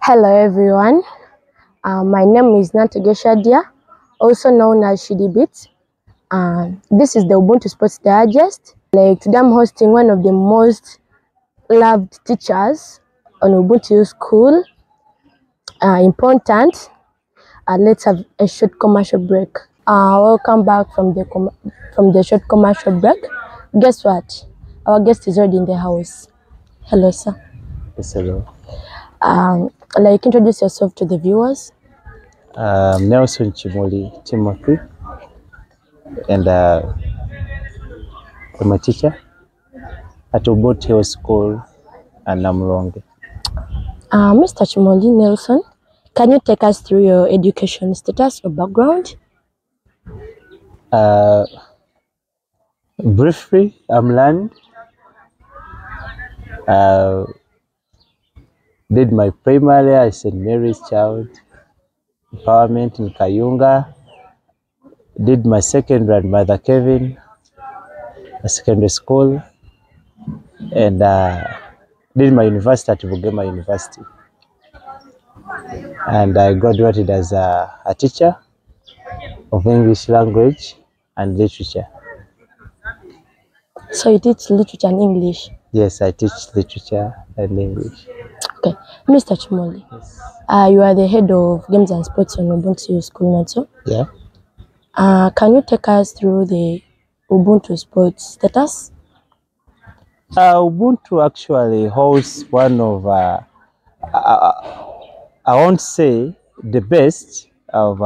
Hello everyone, my name is Nantegeshadia, also known as Shidibit. This is the Ubuntu Sports Digest. Today I'm hosting one of the most loved teachers on Ubuntu School. Important. Let's have a short commercial break. Welcome back from the short commercial break. Guess what? Our guest is already in the house. Hello, sir. Yes, hello. Introduce yourself to the viewers. Nelson Chimoli Timothy, and I'm a teacher at Ubuntu School and Namlonge. Mr. Chimoli Nelson, can you take us through your education status or background? Briefly, I'm learned. Did my primary at St. Mary's Child Empowerment in Kayunga. Did my secondary at Mother Kevin, a secondary school, and did my university at Bugema University. And I graduated as a teacher of English language and literature. So you teach literature and English? Yes, I teach literature and English. Okay, Mr. Chimoli, yes. You are the head of games and sports on Ubuntu School, not so? Yeah. Can you take us through the Ubuntu sports status? Ubuntu actually holds one of, I won't say the best of,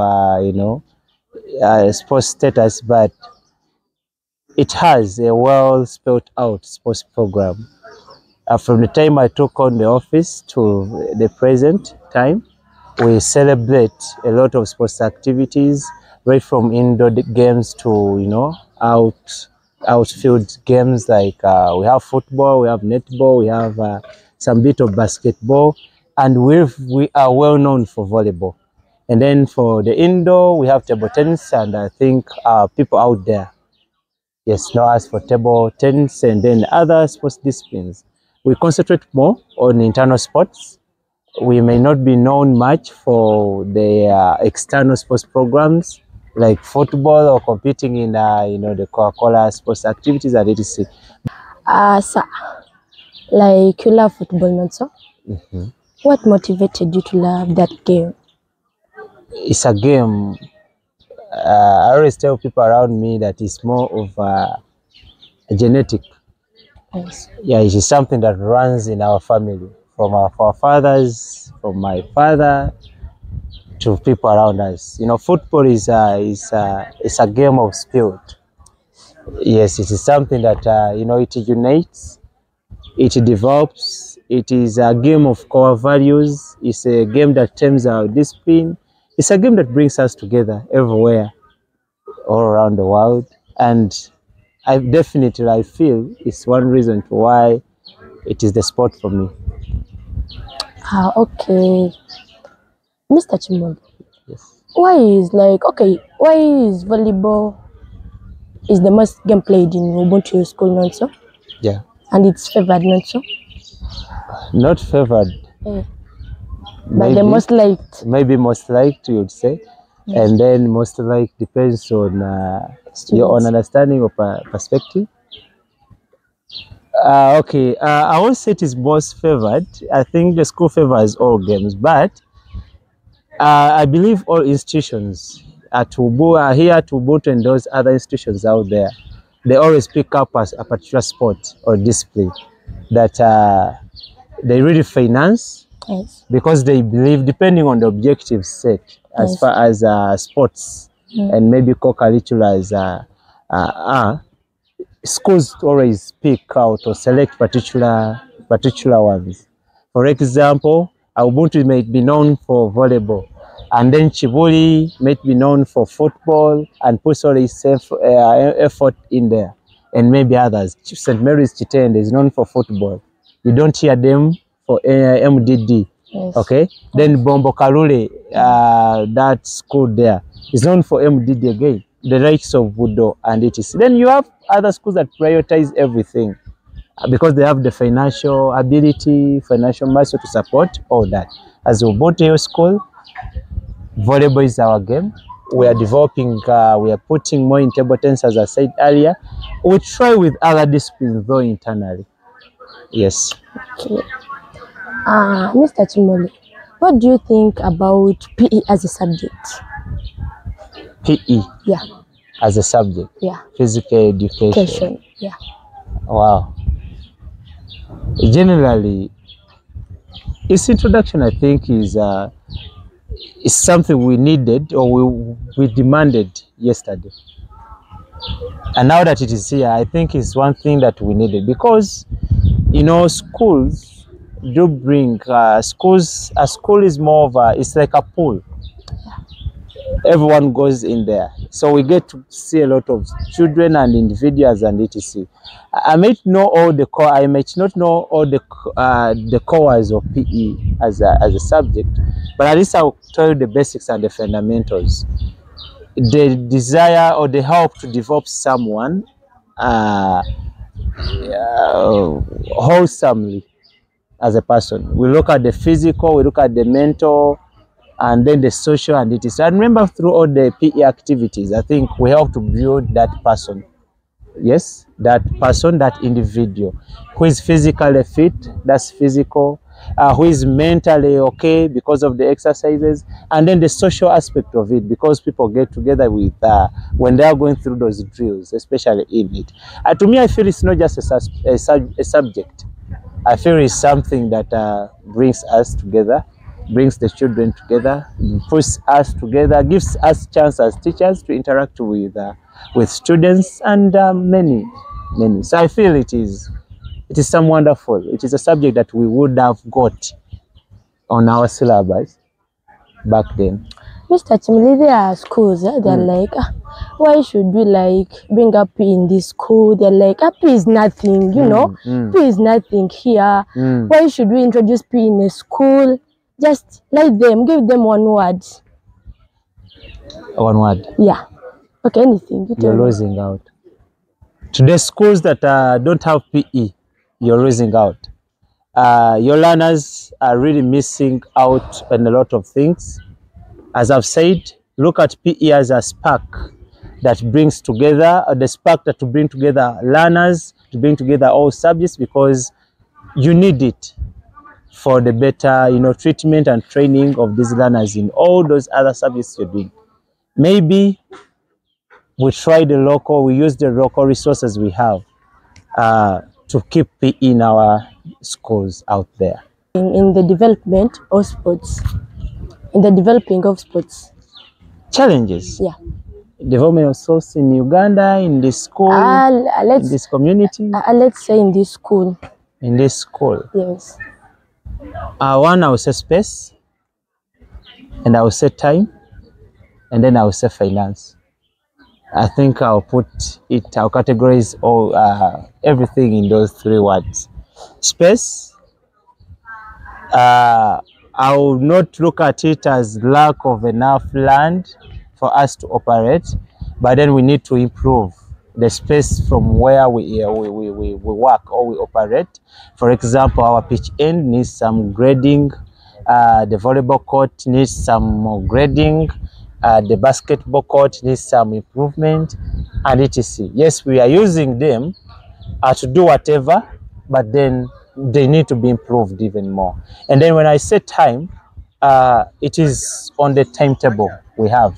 sports status, but it has a well spelled out sports program. From the time I took on the office to the present time, we celebrate a lot of sports activities, right from indoor games to, outfield games like we have football, we have netball, we have some bit of basketball, and we are well known for volleyball. And then for the indoor, we have table tennis, and I think people out there, yes, know us for table tennis and then other sports disciplines. We concentrate more on internal sports. We may not be known much for the external sports programs like football or competing in the Coca-Cola sports activities at etc. Sir, you love football, not so? Mm-hmm. What motivated you to love that game? It's a game. I always tell people around me that it's more of a genetic. Yes. Yeah, it is something that runs in our family, from our forefathers, from my father, to people around us. Football is a game of spirit. Yes, it is something that it unites, it develops. It is a game of core values. It's a game that terms our discipline. It's a game that brings us together everywhere, all around the world, and I feel it's one reason why it is the sport for me. Okay. Mr. Chimoli, yes. Why is volleyball is the most game played in Ubuntu School, not so? Yeah. And it's favored, not so? Not favored. But the most liked. Maybe most liked, you would say. Yes. And then most liked depends on your own understanding of perspective. Okay, I won't say it is most favored. I think the school favors all games, but I believe all institutions here at Ubuntu and those other institutions out there, they always pick up as a particular sport or discipline that they really finance. Yes. Because they believe, depending on the objectives set, as yes. far as sports and maybe co-curriculars, schools always pick out or select particular ones. For example, Ubuntu may be known for volleyball, and then Chibuli might be known for football and puts all its effort in there, and maybe others. St. Mary's Chitende is known for football. You don't hear them for MDD. Yes. Okay. Yes. Then Bombo Karule, that school there, is known for MDD again. The likes of Budo and etc. Then you have other schools that prioritize everything. because they have the financial ability, financial muscle to support all that. As Ubuntu School, volleyball is our game. We are developing, we are putting more in table tennis, as I said earlier. We try with other disciplines though internally. Yes. Okay. Mr. Chimoli, what do you think about PE as a subject? PE? Yeah. As a subject? Yeah. Physical education? Yeah. Wow. Generally, its introduction, I think, is something we needed or we demanded yesterday. And now that it is here, I think it's one thing that we needed, because, you know, schools do bring, a school is more of it's like a pool. Everyone goes in there. So we get to see a lot of children and individuals and etc. I might know all the core, I might not know all the cores of PE as a subject, but at least I'll tell you the basics and the fundamentals. The desire or the help to develop someone wholesomely as a person. We look at the physical, we look at the mental, and then the social and etc. And remember, through all the PE activities, I think we help to build that person. Yes, that person, that individual who is physically fit, that's physical, who is mentally okay because of the exercises, and then the social aspect of it, because people get together with when they are going through those drills, especially in it. To me, I feel it's not just a subject. I feel it's something that brings us together, brings the children together, puts us together, gives us chance as teachers to interact with students and many. So I feel it is some wonderful. It is a subject that we would have got on our syllabus back then. Mr. Chimoli, there are schools, they're like, why should we like bring up PE in this school? They're like, PE is nothing, you know, PE is nothing here. Why should we introduce PE in a school? Just let them, give them one word. One word? Yeah. Okay, anything. You're losing out. Today, schools that don't have PE, you're losing out. Your learners are really missing out on a lot of things. As I've said, look at PE as a spark that brings together, the spark that to bring together learners, to bring together all subjects, because you need it for the better, you know, treatment and training of these learners in all those other subjects you're doing. Maybe we try we use the local resources we have to keep PE in our schools out there. In the development of sports, in the developing of sports. Challenges? Yeah. Development of sports in Uganda, in this school, in this community? Let's say in this school. In this school? Yes. One, I will say space, and I will say time, and then I will say finance. I think I'll put it, I'll categorize all everything in those three words. Space, I will not look at it as lack of enough land for us to operate, but then we need to improve the space from where we work or we operate. For example, our pitch end needs some grading, the volleyball court needs some more grading, the basketball court needs some improvement, and etc. Yes, we are using them to do whatever, but then they need to be improved even more. And then when I say time, it is on the timetable we have.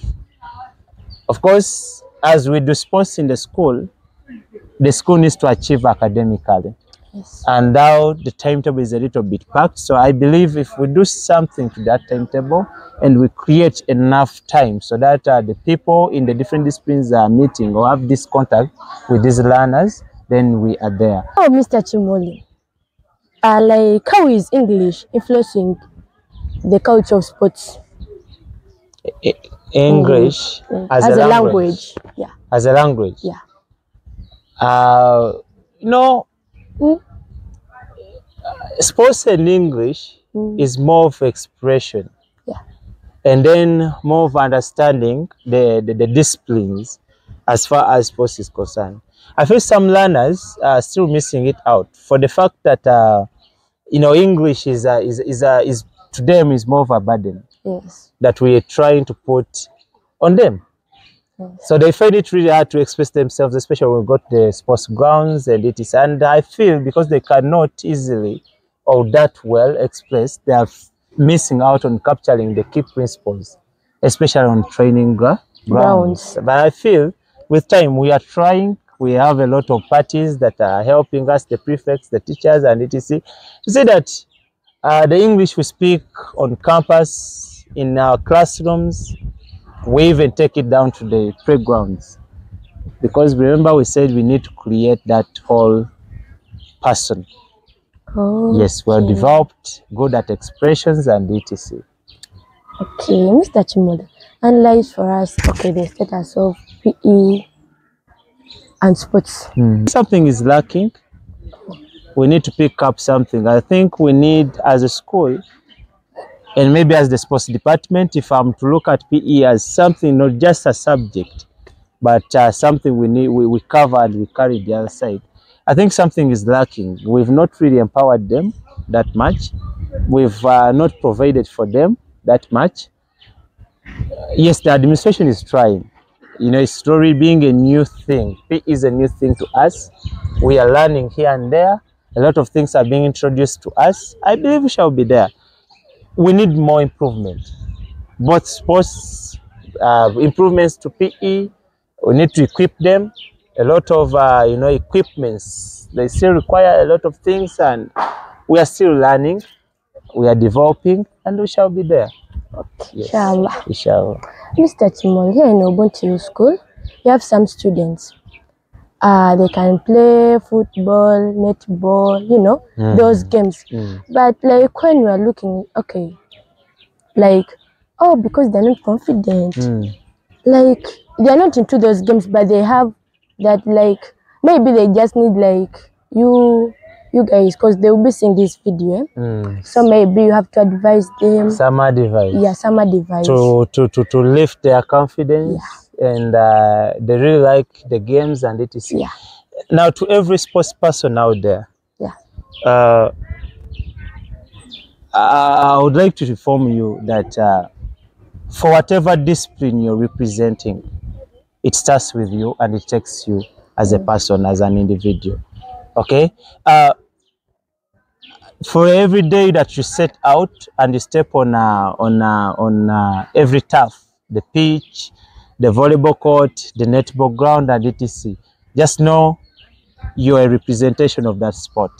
Of course, as we do sports in the school needs to achieve academically. Yes. And now the timetable is a little bit packed. So I believe if we do something to that timetable and we create enough time so that the people in the different disciplines are meeting or have this contact with these learners, then we are there. Oh, Mr. Chimoli, like how is English influencing the culture of sports? English as a language. Yeah. As a language. Yeah. You know, sports in English is more of expression. Yeah. And then more of understanding the disciplines as far as sports is concerned. I feel some learners are still missing it out for the fact that you know, English is to them is more of a burden. Yes. That we are trying to put on them. Yes. So they find it really hard to express themselves, especially when we got the sports grounds and it is. And I feel because they cannot easily or that well express, they are missing out on capturing the key principles, especially on training grounds. But I feel with time we are trying. We have a lot of parties that are helping us, the prefects, the teachers, and etc. to say that the English we speak on campus, in our classrooms, we even take it down to the playgrounds. Because remember we said we need to create that whole person. Oh, yes, we're developed, good at expressions and etc. Okay, Mr. Chimoda, analyze for us, okay, the status of PE and sports. Something is lacking. We need to pick up something. I think we need, as a school, and maybe as the sports department, if I'm to look at PE as something, not just a subject, but something we cover and we carry the other side. I think something is lacking. We've not really empowered them that much. We've not provided for them that much. Yes, the administration is trying. You know, it's slowly being a new thing. PE is a new thing to us. We are learning here and there. A lot of things are being introduced to us. I believe we shall be there. We need more improvement. Both sports improvements to PE. We need to equip them. A lot of you know, equipments. They still require a lot of things, and we are still learning. We are developing, and we shall be there. Okay, yes. Inshallah. Inshallah. Mr. Chimol, here in Ubuntu school, you have some students. They can play football, netball, you know, those games. But like when we are looking, okay, like, oh, because they're not confident, like they're not into those games, but they have that, like, maybe they just need like you guys, because they will be seeing this video. So maybe you have to advise them. Some advice. Yeah, some advice. To lift their confidence. Yeah. And they really like the games and etc. Yeah. Now, to every sports person out there, yeah, I would like to inform you that for whatever discipline you're representing, it starts with you and it takes you as a person, as an individual. Okay. For every day that you set out and you step on every turf, the pitch, the volleyball court, the netball ground, and etc. Just know you're a representation of that sport,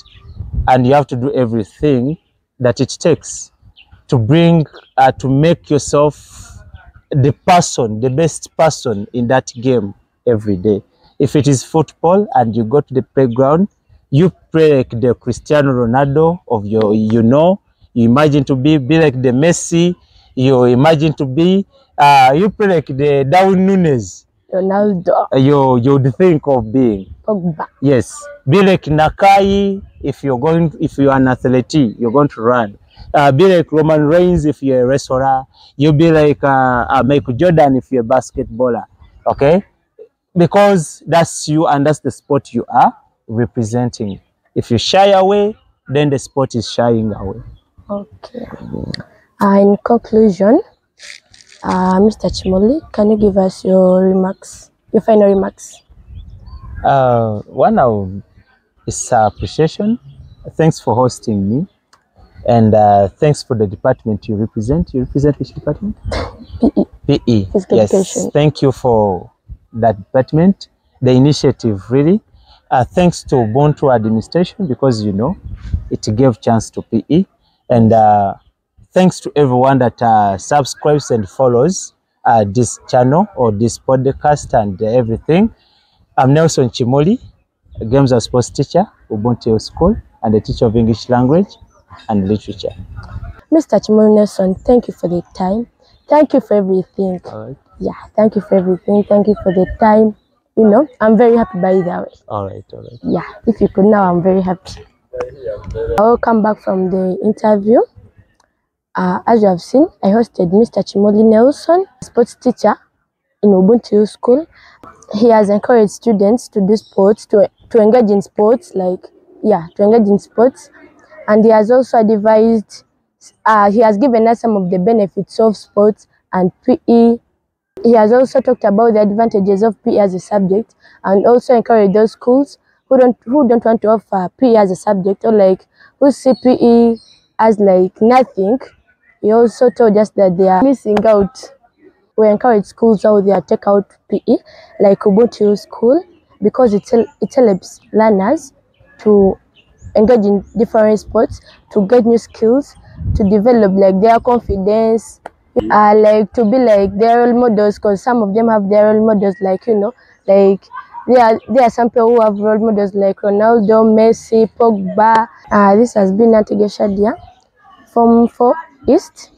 and you have to do everything that it takes to bring, to make yourself the person, the best person in that game every day. If it is football and you go to the playground, you play like the Cristiano Ronaldo of your, you know, you imagine to be like the Messi, you imagine to be, you play like the Darwin Nunes. Ronaldo. You would think of being. Pogba. Yes. Be like Nakai if you are an athlete, you're going to run. Be like Roman Reigns if you're a wrestler. You'll be like Michael Jordan if you're a basketballer. Okay? Because that's you and that's the sport you are representing. If you shy away, then the sport is shying away. Okay. In conclusion, Mr. Chimoli, can you give us your remarks, your final remarks? One is appreciation. Thanks for hosting me, and thanks for the department you represent. You represent which department? PE. PE. Physical education. Thank you for that department, the initiative really. Thanks to Ubuntu administration, because you know it gave chance to PE, and thanks to everyone that subscribes and follows this channel or this podcast and everything. I'm Nelson Chimoli, a games and sports teacher, Ubuntu School, and a teacher of English language and literature. Mr. Chimoli Nelson, thank you for the time. Thank you for everything. All right. Yeah, thank you for everything. Thank you for the time. You know, I'm very happy by that way. All right, all right. Yeah, if you could now, I'm very happy. I'll come back from the interview. As you have seen, I hosted Mr. Chimoli Nelson, sports teacher in Ubuntu School. he has encouraged students to do sports, to engage in sports, to engage in sports. And he has also advised, he has given us some of the benefits of sports and PE. He has also talked about the advantages of PE as a subject, and also encouraged those schools who don't want to offer PE as a subject, or who see PE as nothing. He also told us that they are missing out. We encourage schools out there to take out PE, like Ubuntu school, because it helps learners to engage in different sports, to get new skills, to develop their confidence, to be their role models, because some of them have their role models, there are some people who have role models like Ronaldo, Messi, Pogba. This has been Auntie Shadia from 4 East,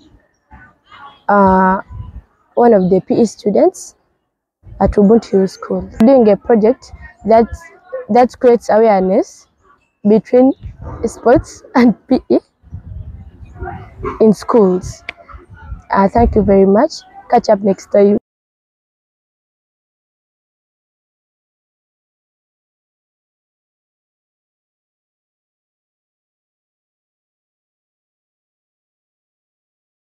one of the PE students at Ubuntu School, doing a project that creates awareness between sports and PE in schools. Thank you very much. Catch up next time.